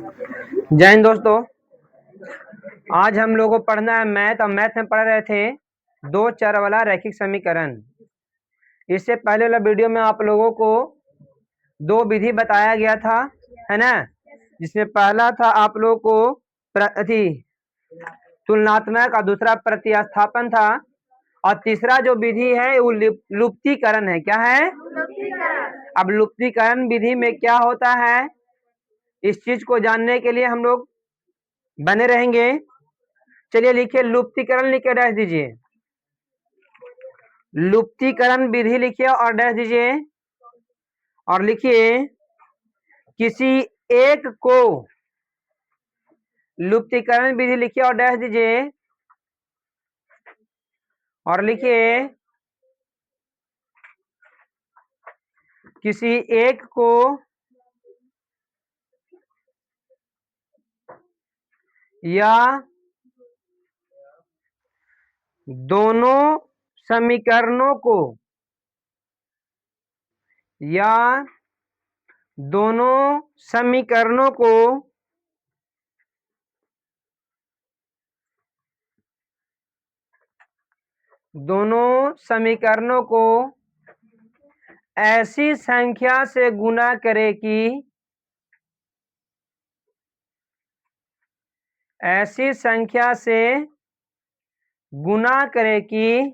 जय हिंद दोस्तों। आज हम लोगों को पढ़ना है मैथ और मैथ में पढ़ रहे थे दो चर वाला रैखिक समीकरण। इससे पहले वाला वीडियो में आप लोगों को दो विधि बताया गया था, है ना, जिसमें पहला था आप लोगों को तुलनात्मक और दूसरा प्रतिस्थापन था, और तीसरा जो विधि है वो लुप्तीकरण है। क्या है? अब लुप्तीकरण विधि में क्या होता है, इस चीज को जानने के लिए हम लोग बने रहेंगे। चलिए लिखिए, लुप्तीकरण लिख के डैश दीजिए। लुप्तीकरण विधि लिखिए और डैश दीजिए, और लिखिए किसी एक को, लुप्तीकरण विधि लिखिए और डैश दीजिए, और लिखिए किसी एक को या दोनों समीकरणों को, या दोनों समीकरणों को दोनों समीकरणों को ऐसी संख्या से गुणा करे कि ऐसी संख्या से गुणा करे कि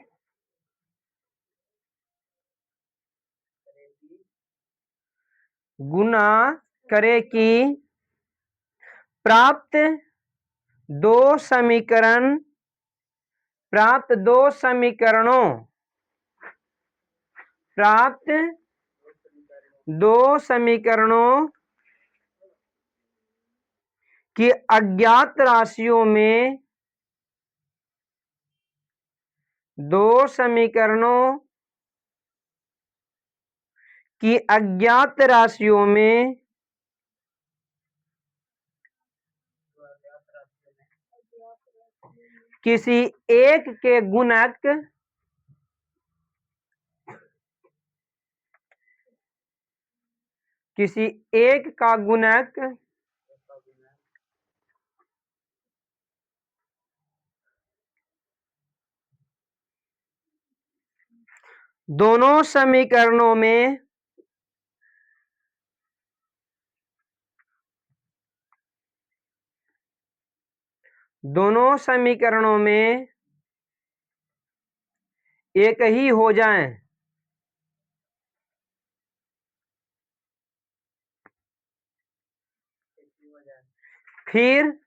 गुणा करे कि प्राप्त दो समीकरण प्राप्त दो समीकरणों की अज्ञात राशियों में दो समीकरणों की अज्ञात राशियों में किसी एक के गुणक किसी एक का गुणक दोनों समीकरणों में एक ही हो जाएं। फिर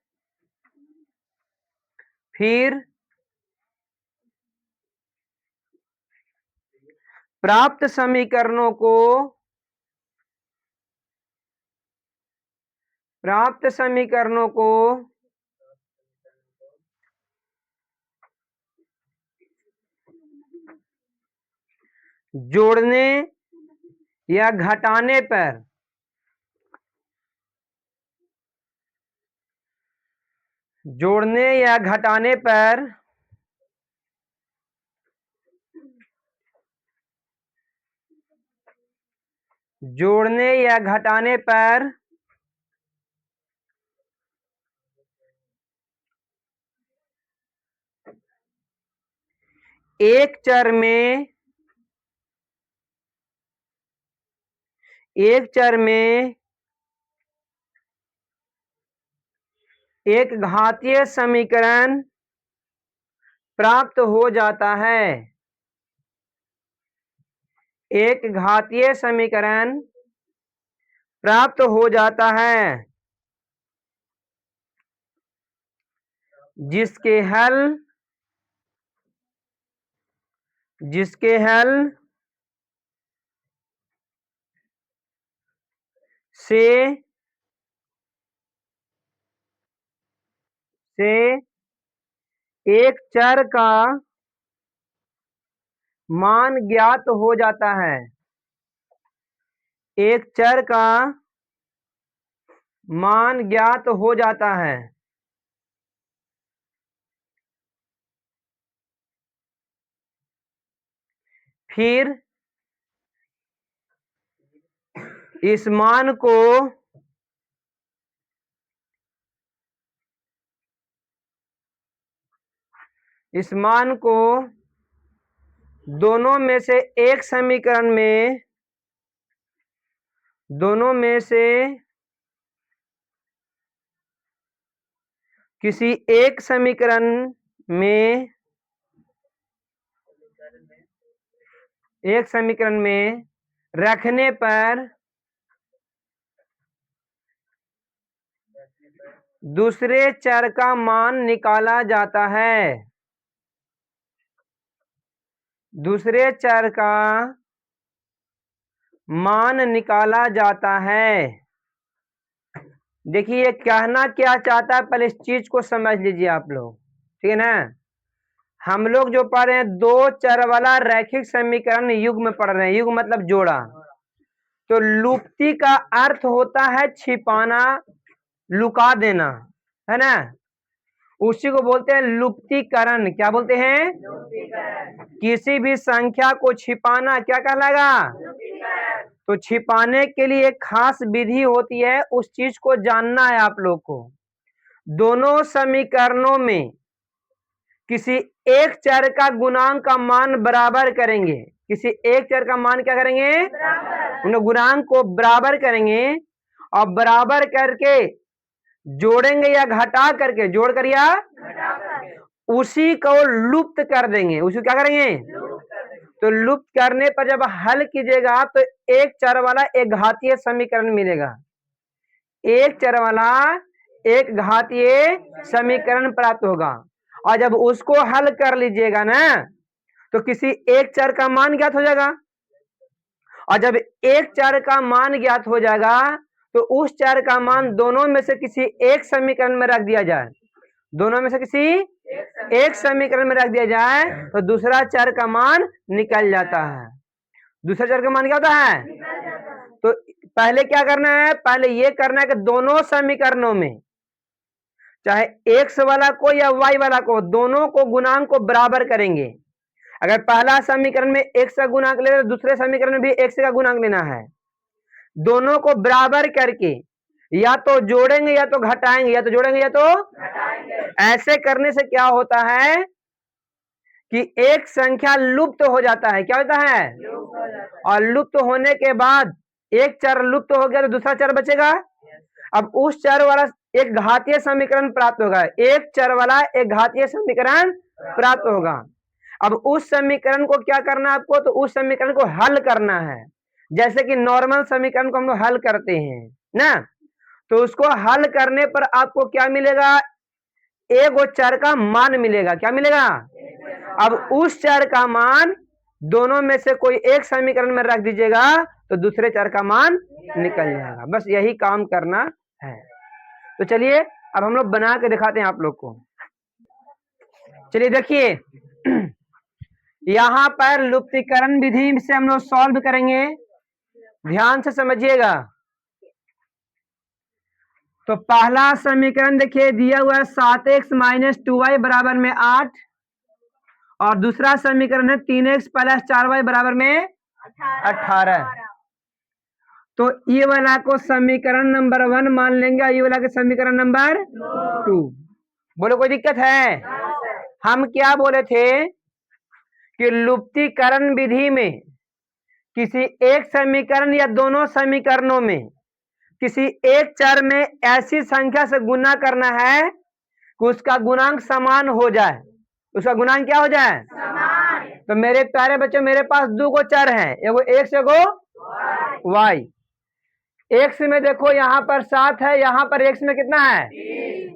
प्राप्त समीकरणों को जोड़ने या घटाने पर जोड़ने या घटाने पर जोड़ने या घटाने पर एक चर में एक घातीय समीकरण प्राप्त हो जाता है। एक घातीय समीकरण प्राप्त हो जाता है जिसके हल से एक चर का मान ज्ञात हो जाता है। एक चर का मान ज्ञात हो जाता है। फिर इस मान को इस मान को दोनों में से एक समीकरण में, दोनों में से किसी एक समीकरण में, एक समीकरण में रखने पर दूसरे चर का मान निकाला जाता है। दूसरे चर का मान निकाला जाता है। देखिए कहना क्या चाहता है, पहले इस चीज को समझ लीजिए आप लोग, ठीक है ना। हम लोग जो पढ़ रहे हैं दो चर वाला रैखिक समीकरण युग्म पढ़ रहे हैं। युग्म मतलब जोड़ा। तो लुप्ति का अर्थ होता है छिपाना, लुका देना, है ना। उसी को बोलते हैं लुप्तीकरण। क्या बोलते हैं? किसी भी संख्या को छिपाना क्या कहलाएगा? तो छिपाने के लिए एक खास विधि होती है, उस चीज को जानना है आप लोग को। दोनों समीकरणों में किसी एक चर का गुणांक का मान बराबर करेंगे। किसी एक चर का मान क्या करेंगे? उन गुणांक को बराबर करेंगे और बराबर करके जोड़ेंगे या घटा करके, जोड़ कर या उसी को लुप्त कर देंगे। उसी क्या करेंगे? तो लुप्त करने पर जब हल कीजिएगा तो एक चर वाला एक घातीय समीकरण मिलेगा। एक चर वाला एक घातीय समीकरण प्राप्त होगा। और जब उसको हल कर लीजिएगा ना तो किसी एक चर का मान ज्ञात हो जाएगा। और जब एक चर का मान ज्ञात हो जाएगा तो उस चर का मान दोनों में से किसी एक समीकरण में रख दिया जाए। दोनों में से किसी एक समीकरण में रख दिया जाए तो दूसरा चर का मान निकल जाता है। दूसरा चर का मान क्या होता है? तो पहले क्या करना है? पहले ये करना है कि दोनों समीकरणों में, चाहे एक्स वाला को या वाई वाला को, दोनों को गुणांक को बराबर करेंगे। अगर पहला समीकरण में एक्स का गुणांक ले तो दूसरे समीकरण में भी एक्स का गुणांक लेना है। दोनों को बराबर करके या तो जोड़ेंगे या तो घटाएंगे, या तो जोड़ेंगे या तो घटाएंगे। ऐसे करने से क्या होता है कि एक संख्या लुप्त हो जाता है। क्या होता है? और लुप्त होने के बाद एक चर लुप्त हो गया तो दूसरा चर बचेगा। अब उस चर वाला एक घातीय समीकरण प्राप्त होगा। एक चर वाला एक घातीय समीकरण प्राप्त होगा। अब उस समीकरण को क्या करना है आपको? तो उस समीकरण को हल करना है। जैसे कि नॉर्मल समीकरण को हम लोग हल करते हैं ना, तो उसको हल करने पर आपको क्या मिलेगा? एक चर का मान मिलेगा। क्या मिलेगा? अब उस चर का मान दोनों में से कोई एक समीकरण में रख दीजिएगा तो दूसरे चर का मान निकल जाएगा। बस यही काम करना है। तो चलिए अब हम लोग बना के दिखाते हैं आप लोग को। चलिए देखिए यहां पर लुप्तीकरण विधि से हम लोग सॉल्व करेंगे। ध्यान से समझिएगा। तो पहला समीकरण देखिए दिया हुआ है 7x - 2y बराबर में 8, और दूसरा समीकरण है 3x + 4y बराबर में 18। तो ये वाला को समीकरण नंबर 1 मान लेंगे और ये वाला के समीकरण नंबर 2। बोलो कोई दिक्कत है? हम क्या बोले थे कि लुप्तीकरण विधि में किसी एक समीकरण या दोनों समीकरणों में किसी एक चर में ऐसी संख्या से गुना करना है कि उसका गुणांक समान हो जाए। उसका गुणांक क्या हो जाए? समान। तो मेरे प्यारे बच्चों, मेरे पास दो गो चर हैं, एगो एक्स एगो वाई। एक्स में देखो यहाँ पर 7 है, यहाँ पर एक्स में कितना है? 3।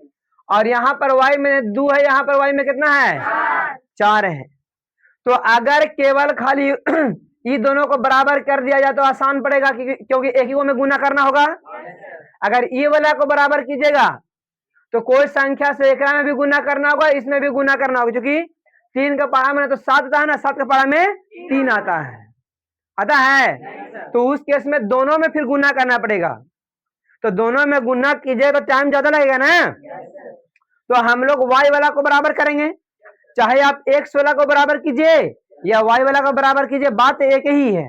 और यहाँ पर वाई में 2 है, यहाँ पर वाई में कितना है? 4 है। तो अगर केवल खाली ये दोनों को बराबर कर दिया जाए तो आसान पड़ेगा, क्योंकि एक ही को में गुना करना होगा। अगर ये वाला को बराबर कीजिएगा तो कोई संख्या से एक में भी गुना करना होगा, इसमें भी गुना करना होगा, क्योंकि 3 का पढ़ा में तो 7 आता है ना, 7 का पढ़ा में 3 आता है। तो उस केस में दोनों में फिर गुना करना पड़ेगा। तो दोनों में गुना कीजिए तो टाइम ज्यादा लगेगा ना। तो हम लोग वाई वाला को बराबर करेंगे, चाहे आप एक्स वाला को बराबर कीजिए या वाई वाला को बराबर कीजिए, बात एक ही है।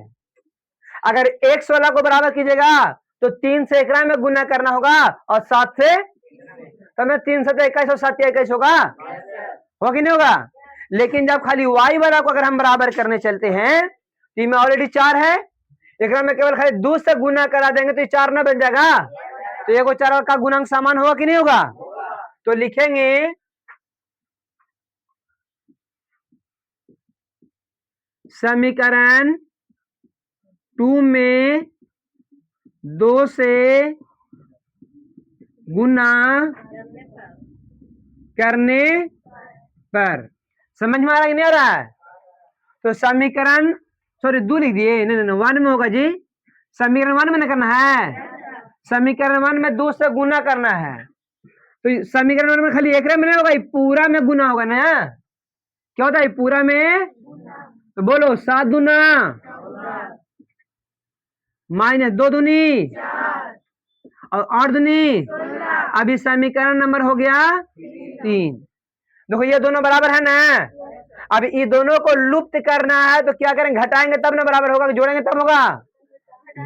अगर एक्स वाला को बराबर कीजिएगा तो 3 से एकरा में गुना करना होगा और 7 से, तो मैं 3 7 21 और 7 21 होगा कि नहीं होगा? लेकिन जब खाली y वाला को अगर हम बराबर करने चलते हैं तो में ऑलरेडी 4 है, एक में केवल खाली 2 से गुना करा देंगे तो 4 ना बन जाएगा। तो ये को 4 का गुणांक समान होगा कि नहीं होगा? तो लिखेंगे समीकरण 2 में 2 से गुना करने पर। समझ में आ रहा है कि नहीं आ रहा है? तो समीकरण सॉरी 2 लिख दिए, नहीं 1 में होगा जी। समीकरण 1 में ना करना है, समीकरण 1 में 2 से गुना करना है। तो समीकरण 1 में खाली एक में नहीं होगा, पूरा में गुना होगा ना। क्या होता है पूरा में? तो बोलो 7 दूना माइनस 2 दूनी और 8 दूनी। अभी समीकरण नंबर हो गया 3। देखो ये दोनों बराबर है ना। अब ये दोनों को लुप्त करना है तो क्या करेंगे? घटाएंगे तब ना बराबर होगा, जोड़ेंगे तब होगा?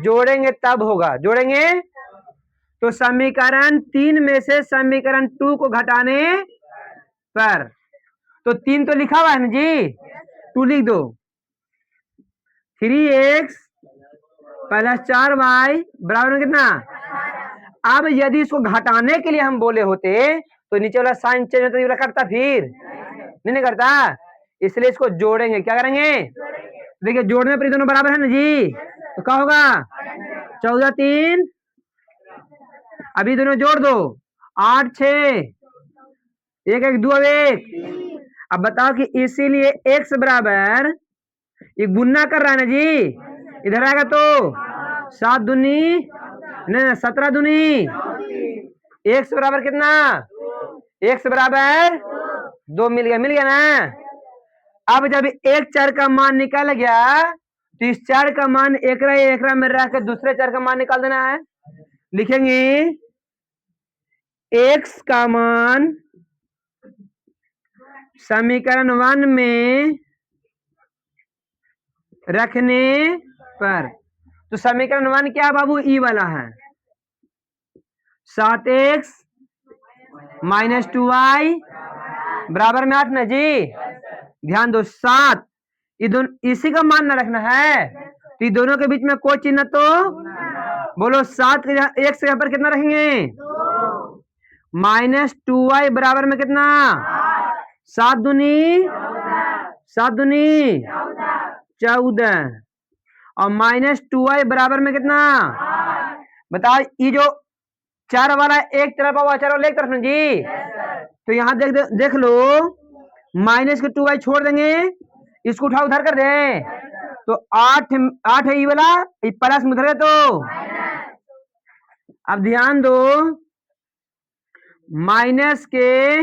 जोड़ेंगे तब होगा, जोड़ेंगे। तो समीकरण 3 में से समीकरण 2 को घटाने पर, तो 3 तो लिखा हुआ है ना जी, 2 लिख दो। 3x प्लस 4y बराबर कितना? अब यदि इसको घटाने के लिए हम बोले होते तो नीचे वाला साइन चेंज होता, ये वाला करता, फिर नहीं करता। इसलिए इसको जोड़ेंगे। क्या करेंगे? देखिए जोड़ने पर दोनों बराबर है ना जी, तो क्या होगा? 14 3, अभी दोनों जोड़ दो 8 6, 1 1 2 1। अब बताओ कि इसीलिए x बराबर ये गुना कर रहा है ना जी, इधर आएगा तो 7 दूनी नहीं 17 दूनी, x बराबर कितना? x बराबर 2 मिल गया ना। अब जब एक चर का मान निकल गया तो इस चर का मान एकरा में रख के दूसरे चर का मान निकाल देना है। लिखेंगे x का मान समीकरण 1 में रखने पर, तो समीकरण 1 क्या बाबू? ई वाला है, 7x माइनस 2y बराबर में 8 ना जी। ध्यान दो 7, ये दोनों इसी का मान ना रखना है, तो ये दोनों के बीच में कोई चिन्ह तो बोलो 7 एक से यहाँ पर कितना रखेंगे? माइनस 2y बराबर में कितना? 7 दूनी 14 और माइनस 2y बराबर में कितना? बताओ ये जो 4 वाला एक तरफ और 4 वाला एक तरफ ना जी। तो यहाँ देख लो, माइनस के 2y छोड़ देंगे, इसको उठा उधर कर दे तो 8 है ये वाला, ये प्लस में उधर है। तो अब ध्यान दो, माइनस के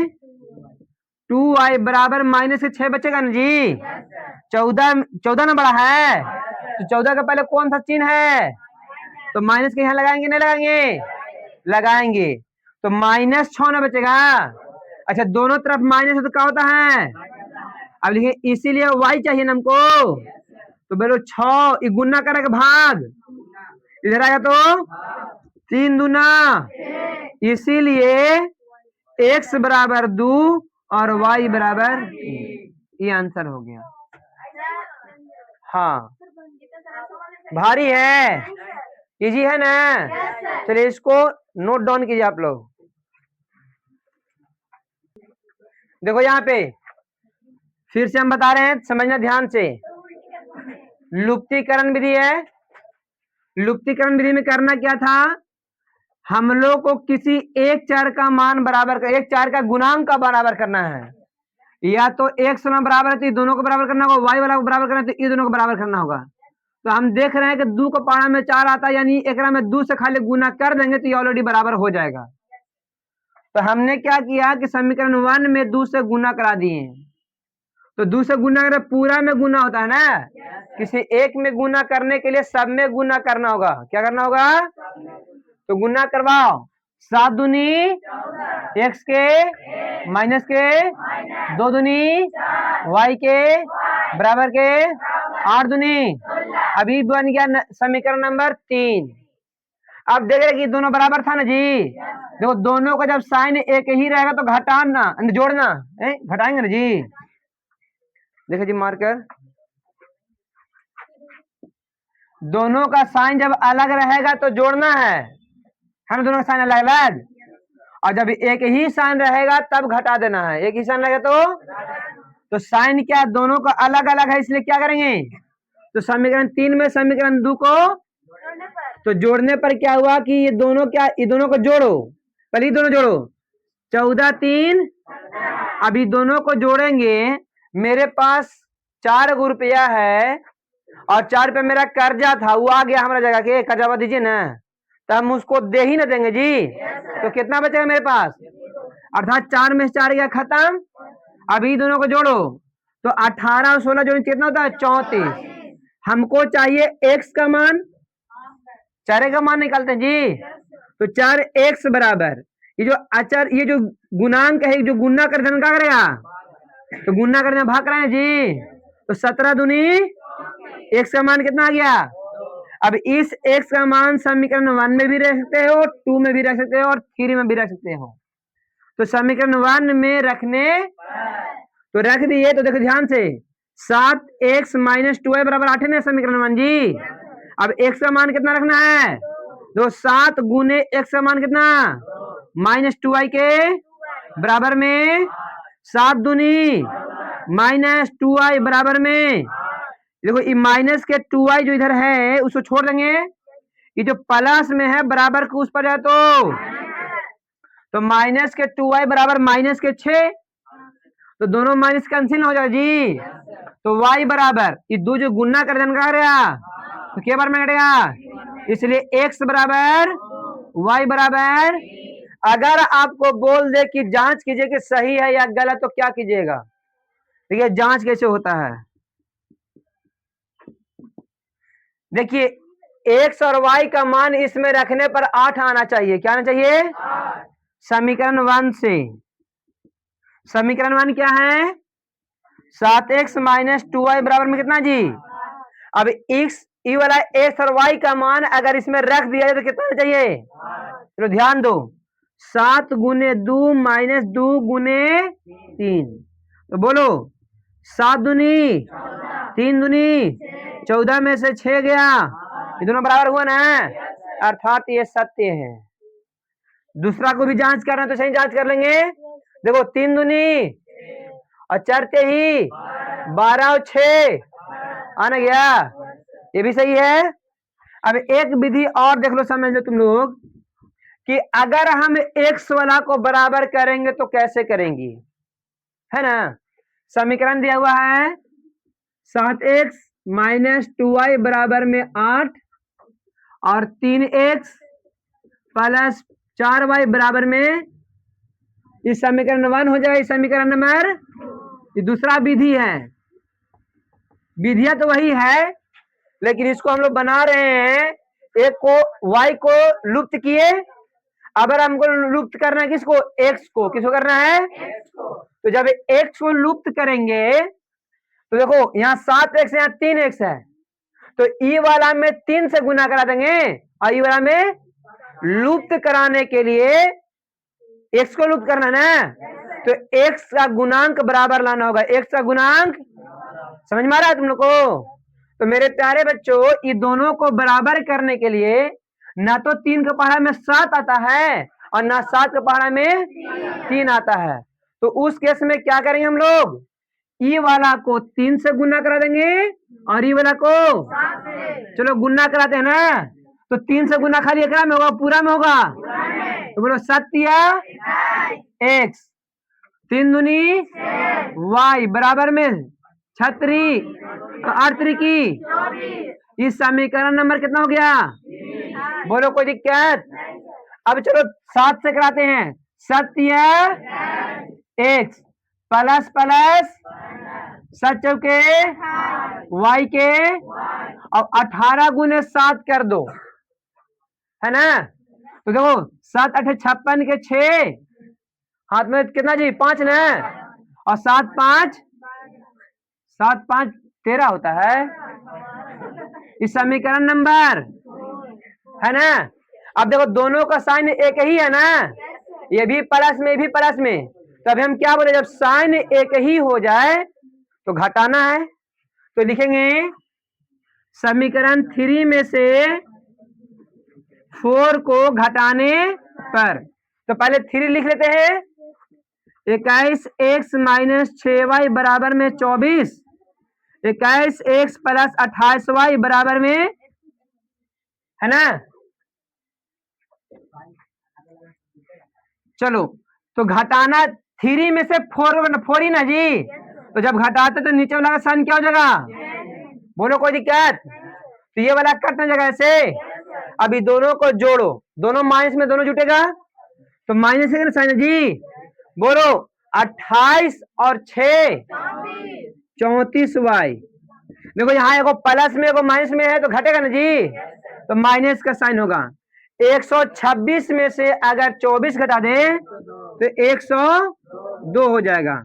2y बराबर माइनस के 6 बचेगा ना जी। 14 ना बड़ा है, तो 14 का पहले कौन सा चिन्ह है? तो माइनस के यहाँ लगाएंगे नहीं लगाएंगे? लगाएंगे। तो माइनस 6 ना बचेगा। अच्छा दोनों तरफ माइनस है तो क्या होता है? अब लिखिए इसीलिए y चाहिए ना हमको, तो बोलो 6 गुना करेगा भाग, इधर आएगा तो 3 दूना, इसीलिए x बराबर 2 और y बराबर 3। ये आंसर हो गया। हाँ भारी है, इजी है ना। चलिए इसको नोट डाउन कीजिए आप लोग। देखो यहाँ पे फिर से हम बता रहे हैं, समझना ध्यान से। लुप्तीकरण विधि है। लुप्तीकरण विधि में करना क्या था? हम लोग को किसी एक चर का मान बराबर कर, एक चर का गुणांक का बराबर करना है। या तो x वाला बराबर है तो ये दोनों को बराबर करना होगा, y वाला को बराबर करना है तो ये दोनों को बराबर करना होगा। तो हम देख रहे हैं कि 2 को पारा में 4 आता है, यानी एकरा में 2 से खाली गुना कर देंगे तो ये ऑलरेडी बराबर हो जाएगा। तो हमने क्या किया कि समीकरण 1 में 2 से गुना करा दिए। तो 2 से गुना कर पूरा में गुना होता है ना, किसी एक में गुना करने के लिए सब में गुना करना होगा। क्या करना होगा? तो गुना करवाओ, 7 दूनी x के माइनस के 2 दूनी y के बराबर के 8 दूनी। अभी बन गया समीकरण नंबर 3। अब देख रहे कि दोनों बराबर था ना जी। देखो दोनों का जब साइन एक ही रहेगा तो घटाना जोड़ना घटाएंगे ना जी। देखो जी मार्कर, दोनों का साइन जब अलग रहेगा तो जोड़ना है ना, दोनों का साइन अलग अलग, और जब एक ही साइन रहेगा तब घटा देना है। एक ही साइन रहेगा तो साइन क्या दोनों का अलग अलग है, इसलिए क्या करेंगे, तो समीकरण 3 में समीकरण 2 को तो जोड़ने पर क्या हुआ कि ये दोनों क्या, ये दोनों को जोड़ो, पहले दोनों जोड़ो, 14 3, अभी दोनों को जोड़ेंगे। मेरे पास 4 रुपया है और 4 रुपया मेरा कर्जा था, वो आ गया हमारा जगह के, कर्जा दीजिए ना, तो हम उसको दे ही ना देंगे जी। तो कितना बचेगा मेरे पास, अर्थात 4 में से 4 गया खत्म। अभी दोनों को जोड़ो तो 18 और 16 जोड़े कितना होता है, 34। हमको चाहिए x का मान, 4 का मान निकालते हैं जी। तो 4x बराबर ये जो अचर, ये जो गुणांक है, जो गुना कर क्या करेगा, तो गुना करने भाग रहे हैं जी। तो 17 दूनी x का मान कितना आ गया। अब इस x का मान समीकरण 1 में भी रख सकते हो, 2 में भी रख सकते हो और 3 में भी रख सकते हो। तो समीकरण 1 में रखने तो रख दिए, तो देखो ध्यान से, 7x माइनस 2y बराबर 8 है ना समीकरण 1 जी। अब x का मान कितना रखना है, तो 7 गुने x का मान कितना, माइनस 2y के बराबर में 7 दूनी माइनस 2y बराबर में, देखो ये माइनस के 2y जो इधर है उसको छोड़ देंगे, ये जो प्लस में है बराबर को उस पर जाए तो माइनस के 2y बराबर माइनस के 6, तो दोनों माइनस कैंसिल हो जाए जी। तो y बराबर ये दो जो गुना कर देना करेगा तो क्या बार में कटेगा, इसलिए x बराबर y बराबर, अगर आपको बोल दे कि जांच कीजिए कि सही है या गलत तो क्या कीजिएगा, देखिए जांच कैसे होता है। देखिए x और y का मान इसमें रखने पर 8 आना चाहिए, क्या आना चाहिए, समीकरण 1 से। समीकरण 1 क्या है, 7x माइनस 2y बराबर में कितना जी। अब x ई वाला x और y का मान अगर इसमें रख दिया जाए तो कितना आना चाहिए, चलो ध्यान दो, 7 गुने 2 माइनस 2 गुने 3, तो बोलो 7 दूनी 3 दूनी 14 में से 6 गया, ये दोनों बराबर हुआ ना, अर्थात ये सत्य है। दूसरा को भी जांच करना तो सही जांच कर लेंगे, देखो 3 दूनी और चरते ही 12 और 6 आना गया, ये भी सही है। अब एक विधि और देख लो, समझ लो तुम लोग कि अगर हम x वाला को बराबर करेंगे तो कैसे करेंगे, है ना। समीकरण दिया हुआ है 7x माइनस 2y बराबर में 8 और 3x प्लस 4y बराबर में, इस समीकरण 1 हो जाए, समीकरण नंबर, ये दूसरा विधि है। विधियां तो वही है लेकिन इसको हम लोग बना रहे हैं, एक को y को लुप्त किए, अगर हमको लुप्त करना है किसको, x को, किसको करना है, तो जब x को लुप्त करेंगे तो देखो यहाँ 7x यहाँ 3x है, तो ई वाला में 3 से गुना करा देंगे और ई वाला में लुप्त कराने के लिए x को लुप्त करना ना, तो x का गुणांक बराबर लाना होगा, x का गुणांक, समझ में आ रहा है तुम लोग को। तो मेरे प्यारे बच्चों, ये दोनों को बराबर करने के लिए ना तो 3 का पहाड़ा में 7 आता है और ना 7 का पहाड़ा में 3 आता है, तो उस केस में क्या करेंगे हम लोग, ई वाला को 3 से गुना करा देंगे और ई वाला को, चलो गुना कराते हैं ना, तो 3 से गुना खाली एकड़ा में होगा, पूरा में होगा, तो बोलो सत्या x 3 दूनी y बराबर में 36 तो 8 की, इस समीकरण नंबर कितना हो गया, बोलो कोई दिक्कत। अब चलो 7 से कराते हैं, सत्य x प्लस प्लस 7 चौके y के, और 18 गुने 7 कर दो, है ना। तो देखो 7 8 56 के 6 हाथ में कितना जी 5 ना, और 7 5 13 होता है, इस समीकरण नंबर, है ना। अब देखो दोनों का साइन एक ही है ना, ये भी प्लस में भी प्लस में, तब हम क्या बोले, जब साइन एक ही हो जाए तो घटाना है, तो लिखेंगे समीकरण 3 में से 4 को घटाने पर। तो पहले 3 लिख लेते हैं। 21x माइनस 6y बराबर में 24, 21x प्लस 28y बराबर में, है ना। चलो, तो घटाना 3 में से 4 ही ना जी। तो जब घटाते तो नीचे वाला का साइन क्या हो जाएगा? बोलो, कोई दिक्कत? तो ये वाला कट ना जाएगा ऐसे। अभी दोनों को जोड़ो, दोनों माइनस में दोनों जुटेगा, तो माइनस से साइन है जी। बोलो, 28 और 6 34y। देखो यहाँ एगो प्लस में एगो माइनस में है, तो घटेगा ना जी, तो माइनस का साइन होगा। 126 में से अगर 24 घटा दे तो 102 हो जाएगा।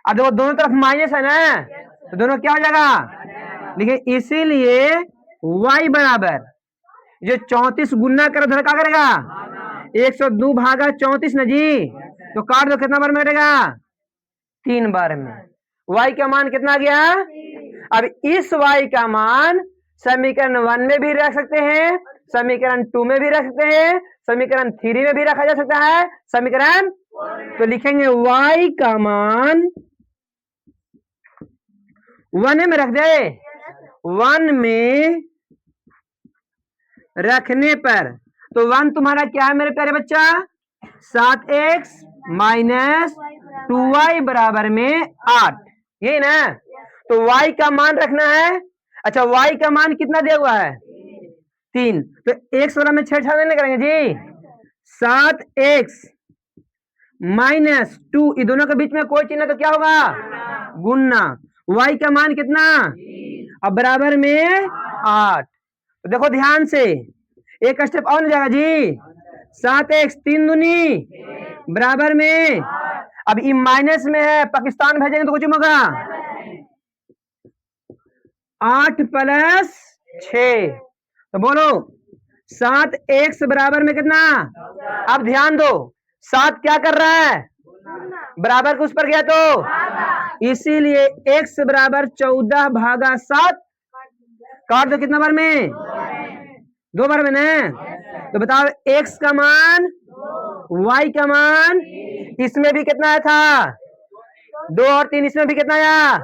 अब देखो दोनों तरफ माइनस है ना, तो दोनों क्या हो जाएगा? लेकिन इसीलिए y बराबर जो 34 गुना कर उधर क्या करेगा? 102 भागा 34 ना जी, तो काट दो, कितना बार में घटेगा? 3 बार में। y का मान कितना आ गया? अब इस y का मान समीकरण 1 में भी रख सकते हैं, समीकरण 2 में भी रख सकते हैं, समीकरण 3 में भी रखा जा सकता है, समीकरण, तो लिखेंगे y का मान 1 में रख दे। 1 में रखने पर तो 1 तुम्हारा क्या है मेरे प्यारे बच्चा? 7x माइनस 2y बराबर में 8, यही ना। तो y का मान रखना है। अच्छा, y का मान कितना दिया हुआ है? 3। तो x वाला में छेड़छाड़ नहीं करेंगे जी। 7x माइनस 2, ये दोनों के बीच में कोई चिन्ह तो क्या होगा? गुना। y का मान कितना? अब बराबर में 8। तो देखो ध्यान से, एक स्टेप और जाएगा जी। 7x 3 दूनी बराबर में, अब ये माइनस में है, पाकिस्तान भेजेंगे तो कुछ होगा। 8 प्लस 6, तो बोलो 7x बराबर में कितना? अब ध्यान दो, 7 क्या कर रहा है? बराबर के उस पर गया, तो इसीलिए x बराबर 14 भागा 7, काट दो, कितना बार में? 2 बार में ना। तो बताओ x का मान, y का मान, इसमें भी कितना आया था? 2 और 3, इसमें भी कितना आया?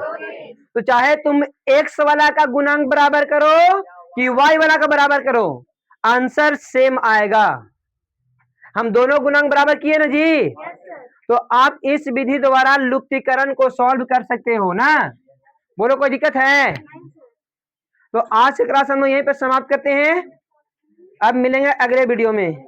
तो चाहे तुम x वाला का गुणांक बराबर करो कि y वाला का बराबर करो, आंसर सेम आएगा। हम दोनों गुणांक बराबर किए ना जी, तो आप इस विधि द्वारा लुप्तीकरण को सॉल्व कर सकते हो ना। बोलो, कोई दिक्कत है? तो आज की क्लास हम लोग यहीं पर समाप्त करते हैं। अब मिलेंगे अगले वीडियो में।